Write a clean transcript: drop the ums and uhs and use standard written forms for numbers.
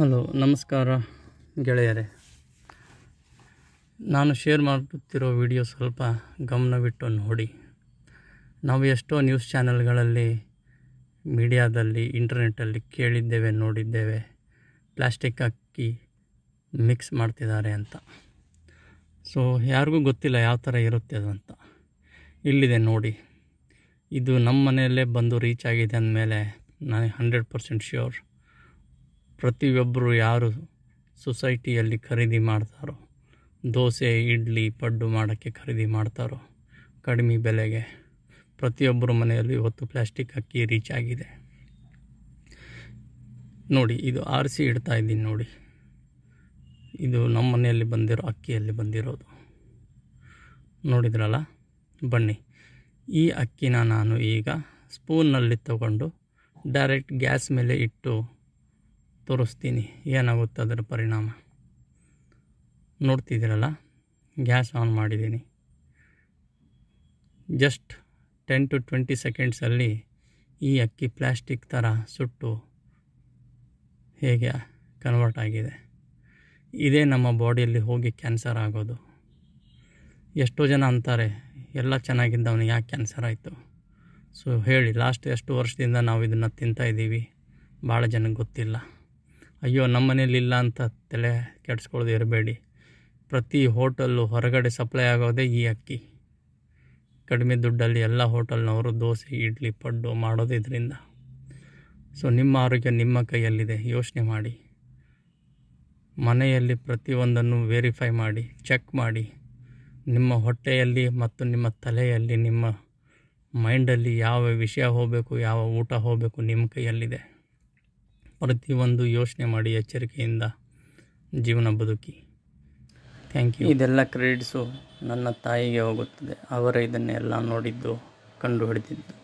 Hello, ನಮಸ್ಕಾರ ಗೆಳೆಯರೇ. ನಾನು ಶೇರ್ ಮಾಡುತ್ತಿರೋ ವಿಡಿಯೋ ಸ್ವಲ್ಪ ಗಮನವಿಟ್ಟು ನೋಡಿ. ನಾವು ಎಷ್ಟೋ ನ್ಯೂಸ್ ಚಾನೆಲ್ಗಳಲ್ಲಿ, ಮೀಡಿಯಾದಲ್ಲಿ, ಇಂಟರ್ನೆಟ್ಟಲ್ಲಿ ಕೇಳಿದ್ದೇವೆ, ನೋಡಿದ್ದೇವೆ, ಪ್ಲಾಸ್ಟಿಕ್ ಅಕ್ಕಿ ಮಿಕ್ಸ್ ಮಾಡ್ತಿದ್ದಾರೆ ಅಂತ. ಸೊ ಯಾರಿಗೂ ಗೊತ್ತಿಲ್ಲ ಯಾವ ಥರ ಇರುತ್ತೆ ಅದು ಅಂತ. ಇಲ್ಲಿದೆ ನೋಡಿ, ಇದು ನಮ್ಮ ಮನೆಯಲ್ಲೇ ಬಂದು ರೀಚ್ ಆಗಿದೆ ಅಂದಮೇಲೆ ನನಗೆ 100% ಶ್ಯೂರ್ ಪ್ರತಿಯೊಬ್ಬರು ಯಾರು ಸೊಸೈಟಿಯಲ್ಲಿ ಖರೀದಿ ಮಾಡ್ತಾರೋ, ದೋಸೆ, ಇಡ್ಲಿ, ಪಡ್ಡು ಮಾಡೋಕ್ಕೆ ಖರೀದಿ ಮಾಡ್ತಾರೋ ಕಡಿಮೆ ಬೆಲೆಗೆ, ಪ್ರತಿಯೊಬ್ಬರ ಮನೆಯಲ್ಲೂ ಇವತ್ತು ಪ್ಲಾಸ್ಟಿಕ್ ಅಕ್ಕಿ ರೀಚ್ ಆಗಿದೆ. ನೋಡಿ, ಇದು ಆರಿಸಿ ಇಡ್ತಾ ಇದ್ದೀನಿ ನೋಡಿ. ಇದು ನಮ್ಮ ಮನೆಯಲ್ಲಿ ಬಂದಿರೋ ಅಕ್ಕಿಯಲ್ಲಿ ಬಂದಿರೋದು ನೋಡಿದ್ರಲ್ಲ. ಬನ್ನಿ, ಈ ಅಕ್ಕಿನ ನಾನು ಈಗ ಸ್ಪೂನ್ನಲ್ಲಿ ತಗೊಂಡು ಡೈರೆಕ್ಟ್ ಗ್ಯಾಸ್ ಮೇಲೆ ಇಟ್ಟು ತೋರಿಸ್ತೀನಿ ಏನಾಗುತ್ತೆ ಅದರ ಪರಿಣಾಮ. ನೋಡ್ತಿದ್ದೀರಲ್ಲ, ಗ್ಯಾಸ್ ಆನ್ ಮಾಡಿದ್ದೀನಿ. ಜಸ್ಟ್ 10 to 20 ಸೆಕೆಂಡ್ಸಲ್ಲಿ ಈ ಅಕ್ಕಿ ಪ್ಲಾಸ್ಟಿಕ್ ಥರ ಸುಟ್ಟು ಹೇಗೆ ಕನ್ವರ್ಟ್ ಆಗಿದೆ. ಇದೇ ನಮ್ಮ ಬಾಡಿಯಲ್ಲಿ ಹೋಗಿ ಕ್ಯಾನ್ಸರ್ ಆಗೋದು. ಎಷ್ಟೋ ಜನ ಅಂತಾರೆ, ಎಲ್ಲ ಚೆನ್ನಾಗಿದ್ದವನಿಗೆ ಯಾಕೆ ಕ್ಯಾನ್ಸರ್ ಆಯಿತು? ಸೊ ಹೇಳಿ, ಲಾಸ್ಟ್ ಎಷ್ಟು ವರ್ಷದಿಂದ ನಾವು ಇದನ್ನು ತಿಂತಾಯಿದ್ದೀವಿ, ಭಾಳ ಜನಕ್ಕೆ ಗೊತ್ತಿಲ್ಲ. ಅಯ್ಯೋ, ನಮ್ಮ ಮನೇಲಿ ಇಲ್ಲ ಅಂತ ತಲೆ ಕೆಡಿಸ್ಕೊಳ್ಳೋದು ಇರಬೇಡಿ. ಪ್ರತಿ ಹೋಟೆಲ್ಲು ಹೊರಗಡೆ ಸಪ್ಲೈ ಆಗೋದೇ ಈ ಅಕ್ಕಿ. ಕಡಿಮೆ ದುಡ್ಡಲ್ಲಿ ಎಲ್ಲ ಹೋಟೆಲ್ನವರು ದೋಸೆ, ಇಡ್ಲಿ, ಪಡ್ಡು ಮಾಡೋದು ಇದರಿಂದ. ಸೊ ನಿಮ್ಮ ಆರೋಗ್ಯ ನಿಮ್ಮ ಕೈಯಲ್ಲಿದೆ, ಯೋಚನೆ ಮಾಡಿ. ಮನೆಯಲ್ಲಿ ಪ್ರತಿಯೊಂದನ್ನು ವೆರಿಫೈ ಮಾಡಿ, ಚೆಕ್ ಮಾಡಿ. ನಿಮ್ಮ ಹೊಟ್ಟೆಯಲ್ಲಿ ಮತ್ತು ನಿಮ್ಮ ತಲೆಯಲ್ಲಿ, ನಿಮ್ಮ ಮೈಂಡಲ್ಲಿ ಯಾವ ವಿಷಯ ಹೋಗಬೇಕು, ಯಾವ ಊಟ ಹೋಗಬೇಕು ನಿಮ್ಮ ಕೈಯಲ್ಲಿದೆ. ಪ್ರತಿಯೊಂದು ಯೋಚನೆ ಮಾಡಿ, ಎಚ್ಚರಿಕೆಯಿಂದ ಜೀವನ ಬದುಕಿ. Thank you. ಇದೆಲ್ಲ ಕ್ರೆಡಿಟ್ಸು ನನ್ನ ತಾಯಿಗೆ ಹೋಗುತ್ತದೆ. ಅವರೇ ಇದನ್ನೆಲ್ಲ ನೋಡಿದ್ದು, ಕಂಡು ಹಿಡಿದಿದ್ದು.